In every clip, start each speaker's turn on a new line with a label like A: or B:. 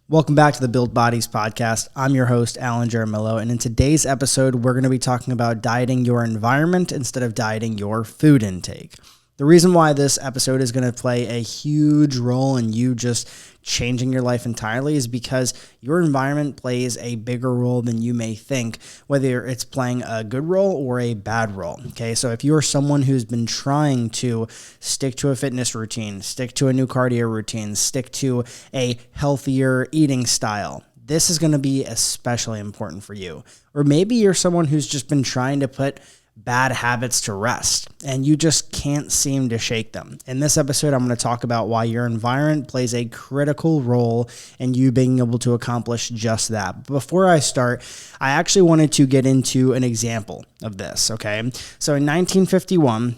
A: Welcome back to the Build Bodies podcast. I'm your host, Alan Jaramillo, and in today's episode, we're going to be talking about dieting your environment instead of dieting your food intake. The reason why this episode is going to play a huge role in you just changing your life entirely is because your environment plays a bigger role than you may think, whether it's playing a good role or a bad role. Okay, so if you're someone who's been trying to stick to a fitness routine, stick to a new cardio routine, stick to a healthier eating style, this is going to be especially important for you. Or maybe you're someone who's just been trying to put bad habits to rest and you just can't seem to shake them. In this episode, I'm going to talk about why your environment plays a critical role in you being able to accomplish just that. But before I start, I actually wanted to get into an example of this, okay? So in 1951,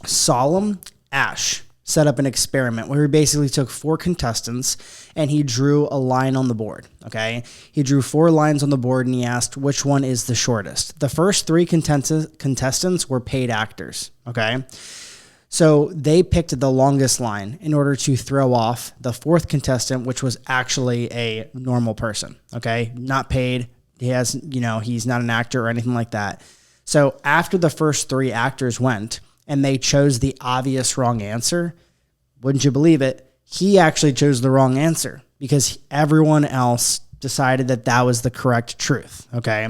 A: Solomon Asch set up an experiment where he basically took 4 contestants and he drew a line on the board, okay? He drew 4 lines on the board and he asked which one is the shortest. The first 3 contestants were paid actors, okay? So they picked the longest line in order to throw off the 4th contestant, which was actually a normal person, okay? Not paid. He's not an actor or anything like that. So after the first 3 actors went, and they chose the obvious wrong answer, wouldn't you believe it? He actually chose the wrong answer because everyone else decided that that was the correct truth, okay?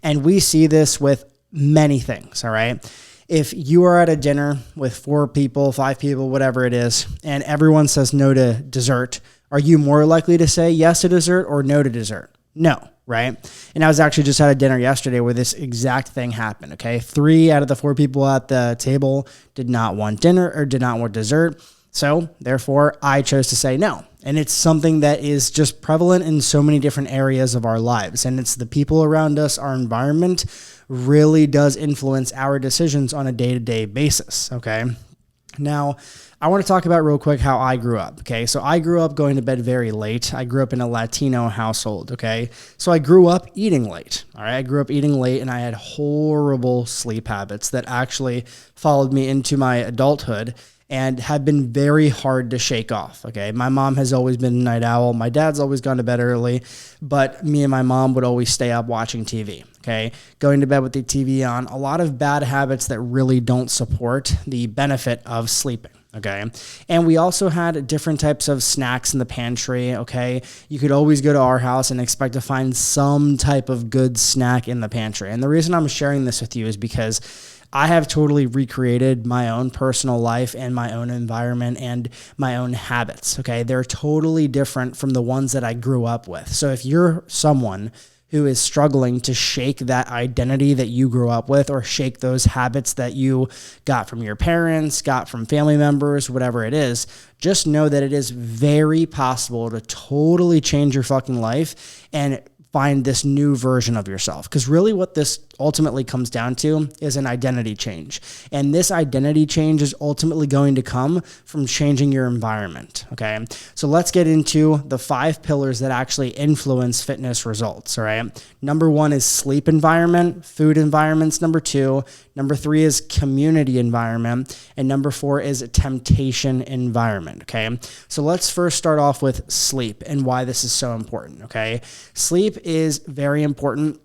A: And we see this with many things, all right? If you are at a dinner with 4 people, 5 people, whatever it is, and everyone says no to dessert, are you more likely to say yes to dessert or no to dessert? No, right? And I was actually just at a dinner yesterday where this exact thing happened, okay? 3 out of the 4 people at the table did not want dinner or did not want dessert. So therefore, I chose to say no. And it's something that is just prevalent in so many different areas of our lives. And it's the people around us, our environment really does influence our decisions on a day-to-day basis, okay? Now, I want to talk about real quick how I grew up, okay? So I grew up going to bed very late. I grew up in a Latino household, okay? So I grew up eating late, all right? I grew up eating late and I had horrible sleep habits that actually followed me into my adulthood and have been very hard to shake off, okay? My mom has always been a night owl. My dad's always gone to bed early, but me and my mom would always stay up watching TV, okay? Going to bed with the TV on. A lot of bad habits that really don't support the benefit of sleeping. Okay. And we also had different types of snacks in the pantry. Okay. You could always go to our house and expect to find some type of good snack in the pantry. And the reason I'm sharing this with you is because I have totally recreated my own personal life and my own environment and my own habits. Okay. They're totally different from the ones that I grew up with. So if you're someone who is struggling to shake that identity that you grew up with or shake those habits that you got from your parents, got from family members, whatever it is, just know that it is very possible to totally change your fucking life and find this new version of yourself. Because really what this ultimately comes down to is an identity change. And this identity change is ultimately going to come from changing your environment, okay? So let's get into the 5 pillars that actually influence fitness results, all right? Number 1 is sleep environment, food environments, number 2. Number 3 is community environment. And number 4 is temptation environment, okay? So let's first start off with sleep and why this is so important, okay? Sleep is very important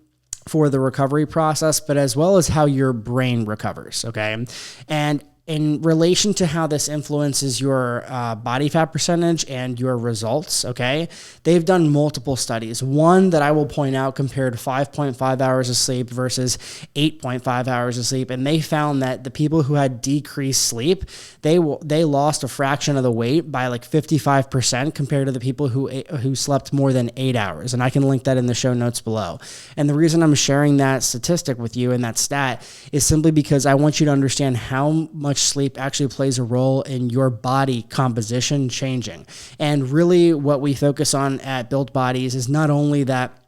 A: for the recovery process, but as well as how your brain recovers, okay? And in relation to how this influences your body fat percentage and your results, okay, they've done multiple studies. One that I will point out compared 5.5 hours of sleep versus 8.5 hours of sleep, and they found that the people who had decreased sleep, they lost a fraction of the weight by like 55% compared to the people who slept more than 8 hours. And I can link that in the show notes below. And the reason I'm sharing that statistic with you and that stat is simply because I want you to understand how much sleep actually plays a role in your body composition changing. And really what we focus on at Build Bodies is not only that,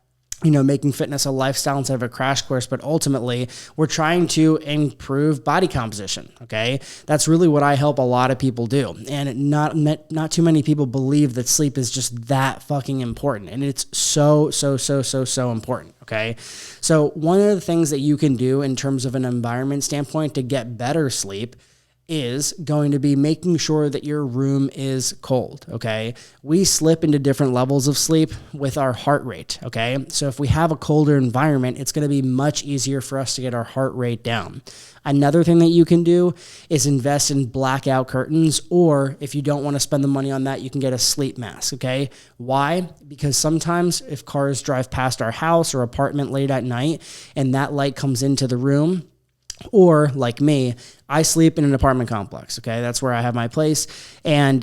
A: making fitness a lifestyle instead of a crash course, but ultimately we're trying to improve body composition. Okay. That's really what I help a lot of people do. And not too many people believe that sleep is just that fucking important. And it's so important. Okay. So one of the things that you can do in terms of an environment standpoint to get better sleep is going to be making sure that your room is cold, okay? We slip into different levels of sleep with our heart rate, okay? So if we have a colder environment, it's going to be much easier for us to get our heart rate down. Another thing that you can do is invest in blackout curtains, or if you don't want to spend the money on that, you can get a sleep mask, okay? Why? Because sometimes if cars drive past our house or apartment late at night and that light comes into the room, or like me, I sleep in an apartment complex, okay? That's where I have my place. And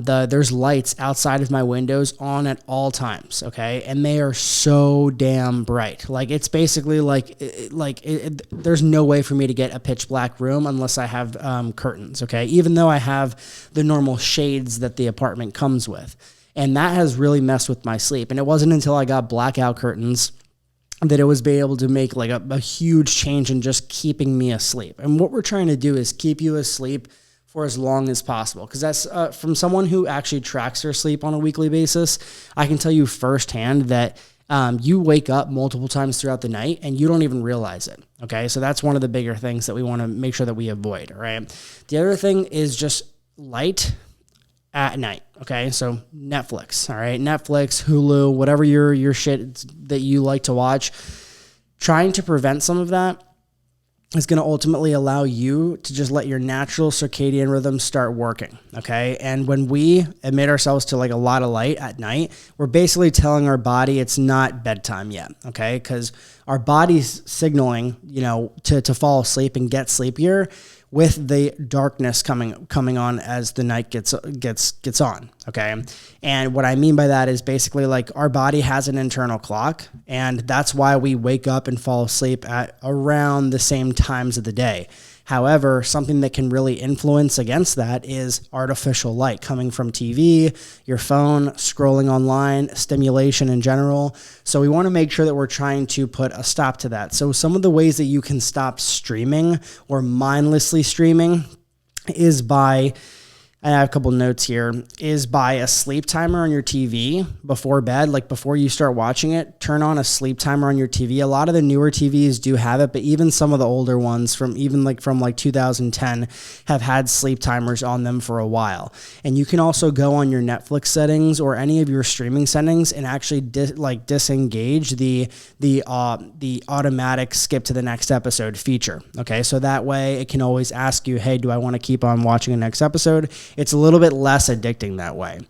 A: there's lights outside of my windows on at all times, okay? And they are so damn bright. Like, it's basically there's no way for me to get a pitch black room unless I have curtains, okay? Even though I have the normal shades that the apartment comes with. And that has really messed with my sleep. And it wasn't until I got blackout curtains that it was be able to make like a huge change in just keeping me asleep. And what we're trying to do is keep you asleep for as long as possible. Because that's from someone who actually tracks their sleep on a weekly basis, I can tell you firsthand that you wake up multiple times throughout the night and you don't even realize it. Okay, so that's one of the bigger things that we want to make sure that we avoid. All right. The other thing is just light at night. Okay. So Netflix, all right. Netflix, Hulu, whatever your shit that you like to watch, trying to prevent some of that is going to ultimately allow you to just let your natural circadian rhythm start working. Okay. And when we admit ourselves to like a lot of light at night, we're basically telling our body it's not bedtime yet. Okay. Because our body's signaling, to fall asleep and get sleepier with the darkness coming on as the night gets on, okay? And what I mean by that is basically like our body has an internal clock, and that's why we wake up and fall asleep at around the same times of the day. However, something that can really influence against that is artificial light coming from TV, your phone, scrolling online, stimulation in general. So we want to make sure that we're trying to put a stop to that. So some of the ways that you can stop streaming or mindlessly streaming is by, I have a couple notes here, is by a sleep timer on your TV before bed. Like before you start watching it, turn on a sleep timer on your TV. A lot of the newer TVs do have it, but even some of the older ones from 2010 have had sleep timers on them for a while. And you can also go on your Netflix settings or any of your streaming settings and actually disengage the automatic skip to the next episode feature. Okay, so that way it can always ask you, hey, do I want to keep on watching the next episode? It's a little bit less addicting that way.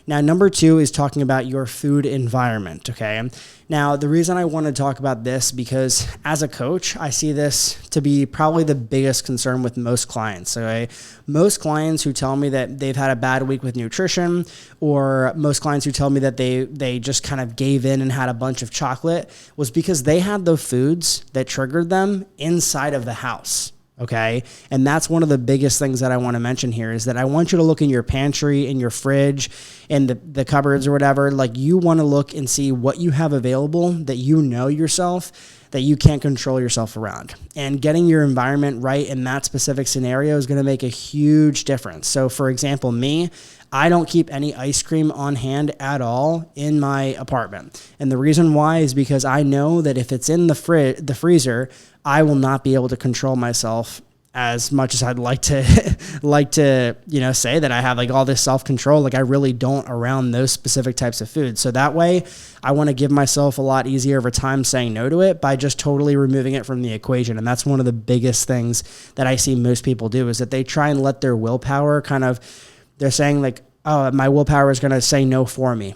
A: Now, number 2 is talking about your food environment, okay? Now, the reason I want to talk about this, because as a coach, I see this to be probably the biggest concern with most clients, okay? Most clients who tell me that they've had a bad week with nutrition, or most clients who tell me that they just kind of gave in and had a bunch of chocolate, was because they had the foods that triggered them inside of the house. Okay. And that's one of the biggest things that I want to mention here is that I want you to look in your pantry, in your fridge, in the cupboards or whatever. Like you want to look and see what you have available that you know yourself, that you can't control yourself around. And getting your environment right in that specific scenario is going to make a huge difference. So for example, me, I don't keep any ice cream on hand at all in my apartment. And the reason why is because I know that if it's in the freezer, I will not be able to control myself as much as I'd like to say that I have like all this self-control. Like I really don't around those specific types of foods. So that way I want to give myself a lot easier of a time saying no to it by just totally removing it from the equation. And that's one of the biggest things that I see most people do is that they try and let their willpower they're saying like, oh, my willpower is going to say no for me.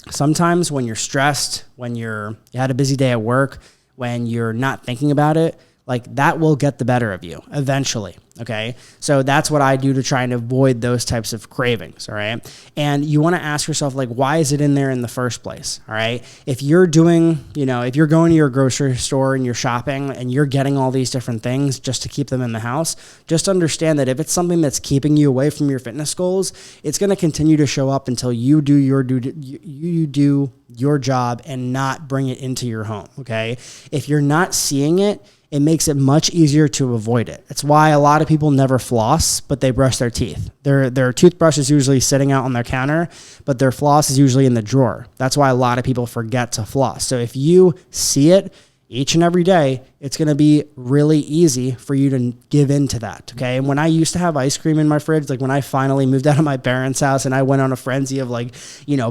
A: Sometimes when you're stressed, when you had a busy day at work, when you're not thinking about it, like that will get the better of you eventually. Okay. So that's what I do to try and avoid those types of cravings. All right. And you want to ask yourself, like, why is it in there in the first place? All right. If you're doing, if you're going to your grocery store and you're shopping and you're getting all these different things just to keep them in the house, just understand that if it's something that's keeping you away from your fitness goals, it's going to continue to show up until you do your job and not bring it into your home. Okay. If you're not seeing it, it makes it much easier to avoid it. It's why a lot of people never floss, but they brush their teeth. Their toothbrush is usually sitting out on their counter, but their floss is usually in the drawer. That's why a lot of people forget to floss. So if you see it each and every day, it's going to be really easy for you to give into that. Okay. And when I used to have ice cream in my fridge, like when I finally moved out of my parents' house and I went on a frenzy of like,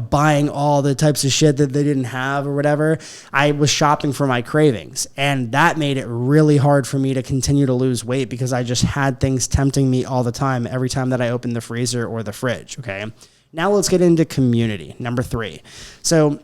A: buying all the types of shit that they didn't have or whatever, I was shopping for my cravings. And that made it really hard for me to continue to lose weight because I just had things tempting me all the time, every time that I opened the freezer or the fridge. Okay. Now let's get into community, number 3. So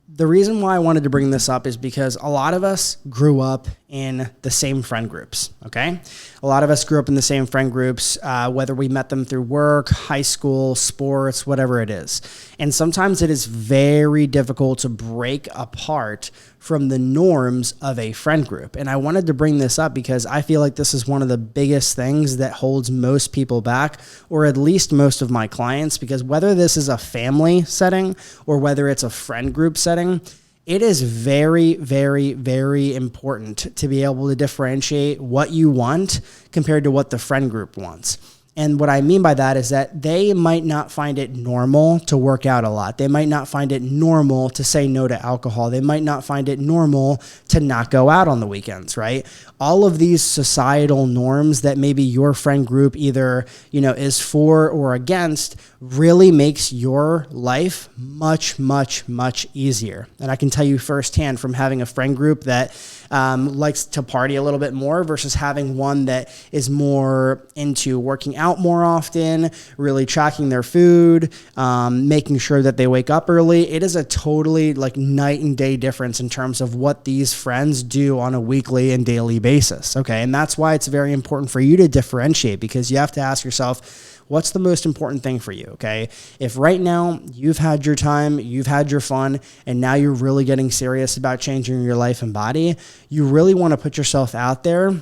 A: the reason why I wanted to bring this up is because a lot of us grew up in the same friend groups, okay? A lot of us grew up in the same friend groups, whether we met them through work, high school, sports, whatever it is. And sometimes it is very difficult to break apart from the norms of a friend group. And I wanted to bring this up because I feel like this is one of the biggest things that holds most people back, or at least most of my clients, because whether this is a family setting or whether it's a friend group setting, it is very, very, very important to be able to differentiate what you want compared to what the friend group wants. And what I mean by that is that they might not find it normal to work out a lot. They might not find it normal to say no to alcohol. They might not find it normal to not go out on the weekends, right? All of these societal norms that maybe your friend group either, is for or against really makes your life much, much, much easier. And I can tell you firsthand from having a friend group that likes to party a little bit more versus having one that is more into working out more often, really tracking their food, making sure that they wake up early. It is a totally like night and day difference in terms of what these friends do on a weekly and daily basis. Okay. And that's why it's very important for you to differentiate, because you have to ask yourself, what's the most important thing for you? Okay. If right now you've had your time, you've had your fun, and now you're really getting serious about changing your life and body, you really want to put yourself out there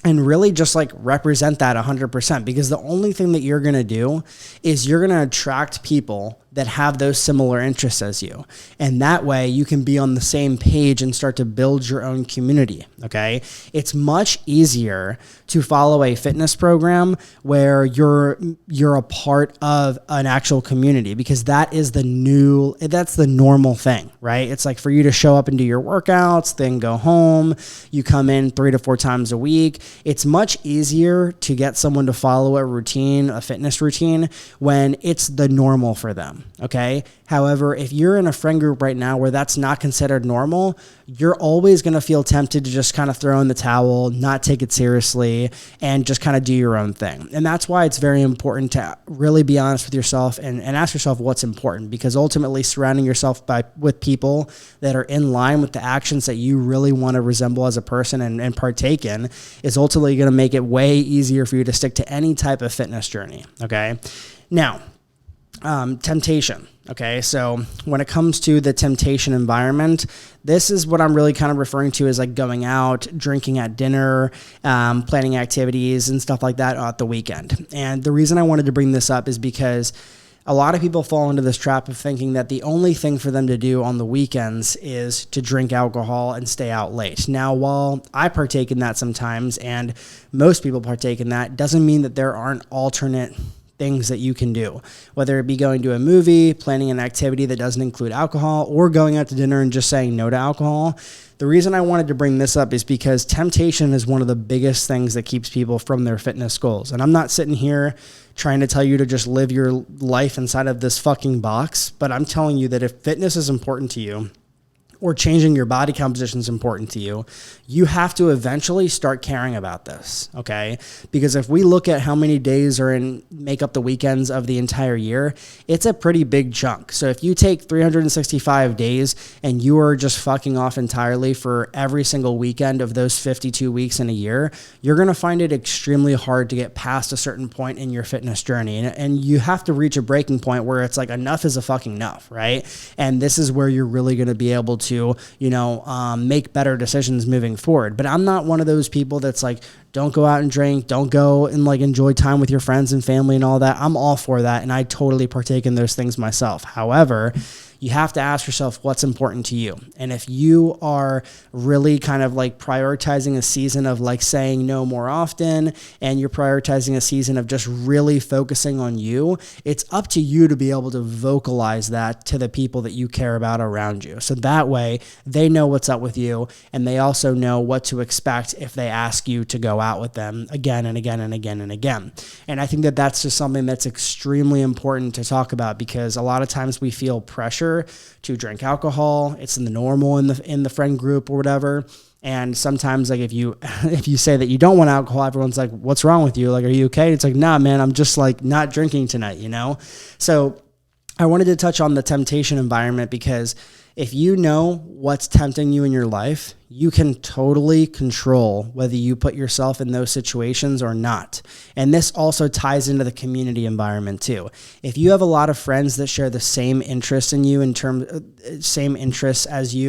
A: and really just like represent that 100%, because the only thing that you're going to do is you're going to attract people that have those similar interests as you. And that way you can be on the same page and start to build your own community. Okay. It's much easier to follow a fitness program where you're a part of an actual community, because that's the normal thing, right? It's like for you to show up and do your workouts, then go home, you come in 3 to 4 times a week. It's much easier to get someone to follow a routine, a fitness routine, when it's the normal for them. Okay. However, if you're in a friend group right now where that's not considered normal, you're always going to feel tempted to just kind of throw in the towel, not take it seriously, and just kind of do your own thing. And that's why it's very important to really be honest with yourself and ask yourself what's important, because ultimately surrounding yourself with people that are in line with the actions that you really want to resemble as a person and partake in is ultimately going to make it way easier for you to stick to any type of fitness journey. Okay. Now, temptation. Okay. So when it comes to the temptation environment, this is what I'm really kind of referring to as like going out, drinking at dinner, planning activities and stuff like that at the weekend. And the reason I wanted to bring this up is because a lot of people fall into this trap of thinking that the only thing for them to do on the weekends is to drink alcohol and stay out late. Now, while I partake in that sometimes, and most people partake in that, doesn't mean that there aren't alternate things that you can do, whether it be going to a movie, planning an activity that doesn't include alcohol, or going out to dinner and just saying no to alcohol. The reason I wanted to bring this up is because temptation is one of the biggest things that keeps people from their fitness goals. And I'm not sitting here trying to tell you to just live your life inside of this fucking box, but I'm telling you that if fitness is important to you, or changing your body composition is important to you, you have to eventually start caring about this, okay? Because if we look at how many days make up the weekends of the entire year, it's a pretty big chunk. So if you take 365 days and you are just fucking off entirely for every single weekend of those 52 weeks in a year, you're going to find it extremely hard to get past a certain point in your fitness journey. And you have to reach a breaking point where it's like enough is a fucking enough, right? And this is where you're really going to be able to make better decisions moving forward. But I'm not one of those people that's like, don't go out and drink, don't go and like enjoy time with your friends and family and all that. I'm all for that. And I totally partake in those things myself. However, you have to ask yourself what's important to you. And if you are really kind of like prioritizing a season of like saying no more often, and you're prioritizing a season of just really focusing on you, it's up to you to be able to vocalize that to the people that you care about around you. So that way they know what's up with you, and they also know what to expect if they ask you to go out with them again and again and again and again. And I think that that's just something that's extremely important to talk about, because a lot of times we feel pressure to drink alcohol. It's in the normal in the friend group or whatever. And sometimes like if you say that you don't want alcohol, everyone's like, what's wrong with you? Like, are you okay? It's like, nah, man, I'm just like not drinking tonight, you know? So I wanted to touch on the temptation environment, because if you know what's tempting you in your life, you can totally control whether you put yourself in those situations or not. And this also ties into the community environment too. If you have a lot of friends that share the same interests as you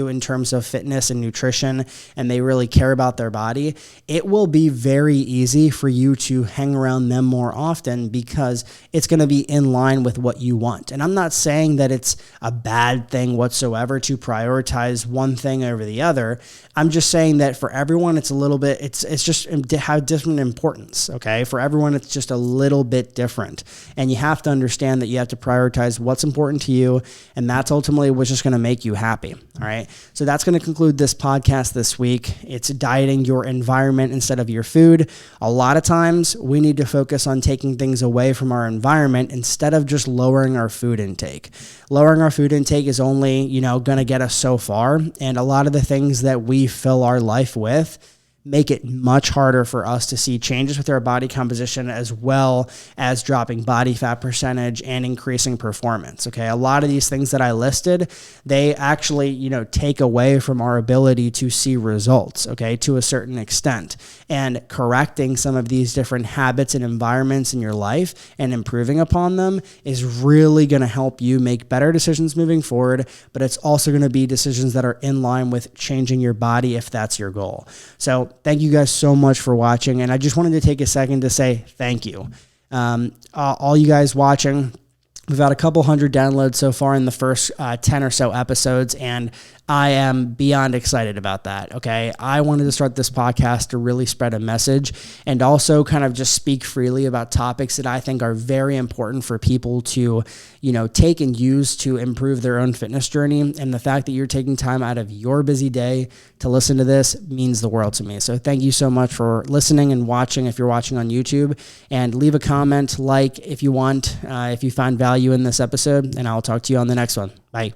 A: in terms of fitness and nutrition, and they really care about their body, it will be very easy for you to hang around them more often, because it's going to be in line with what you want. And I'm not saying that it's a bad thing whatsoever to prioritize one thing over the other. I'm just saying that for everyone, it's a little bit, it's just have different importance, okay? For everyone, it's just a little bit different. And you have to understand that you have to prioritize what's important to you, and that's ultimately what's just going to make you happy, all right? So that's going to conclude this podcast this week. It's dieting your environment instead of your food. A lot of times, we need to focus on taking things away from our environment instead of just lowering our food intake. Lowering our food intake is only, going to get us so far, and a lot of the things that we fill our life with make it much harder for us to see changes with our body composition, as well as dropping body fat percentage and increasing performance. Okay. A lot of these things that I listed, they actually, take away from our ability to see results, okay, to a certain extent. And correcting some of these different habits and environments in your life and improving upon them is really going to help you make better decisions moving forward, but it's also going to be decisions that are in line with changing your body if that's your goal. So thank you guys so much for watching. And I just wanted to take a second to say thank you. All you guys watching, we've had a couple hundred downloads so far in the first 10 or so episodes, and I am beyond excited about that, okay? I wanted to start this podcast to really spread a message and also kind of just speak freely about topics that I think are very important for people to, take and use to improve their own fitness journey. And the fact that you're taking time out of your busy day to listen to this means the world to me. So thank you so much for listening and watching if you're watching on YouTube. And leave a comment, if you want, if you find value in this episode, and I'll talk to you on the next one. Bye.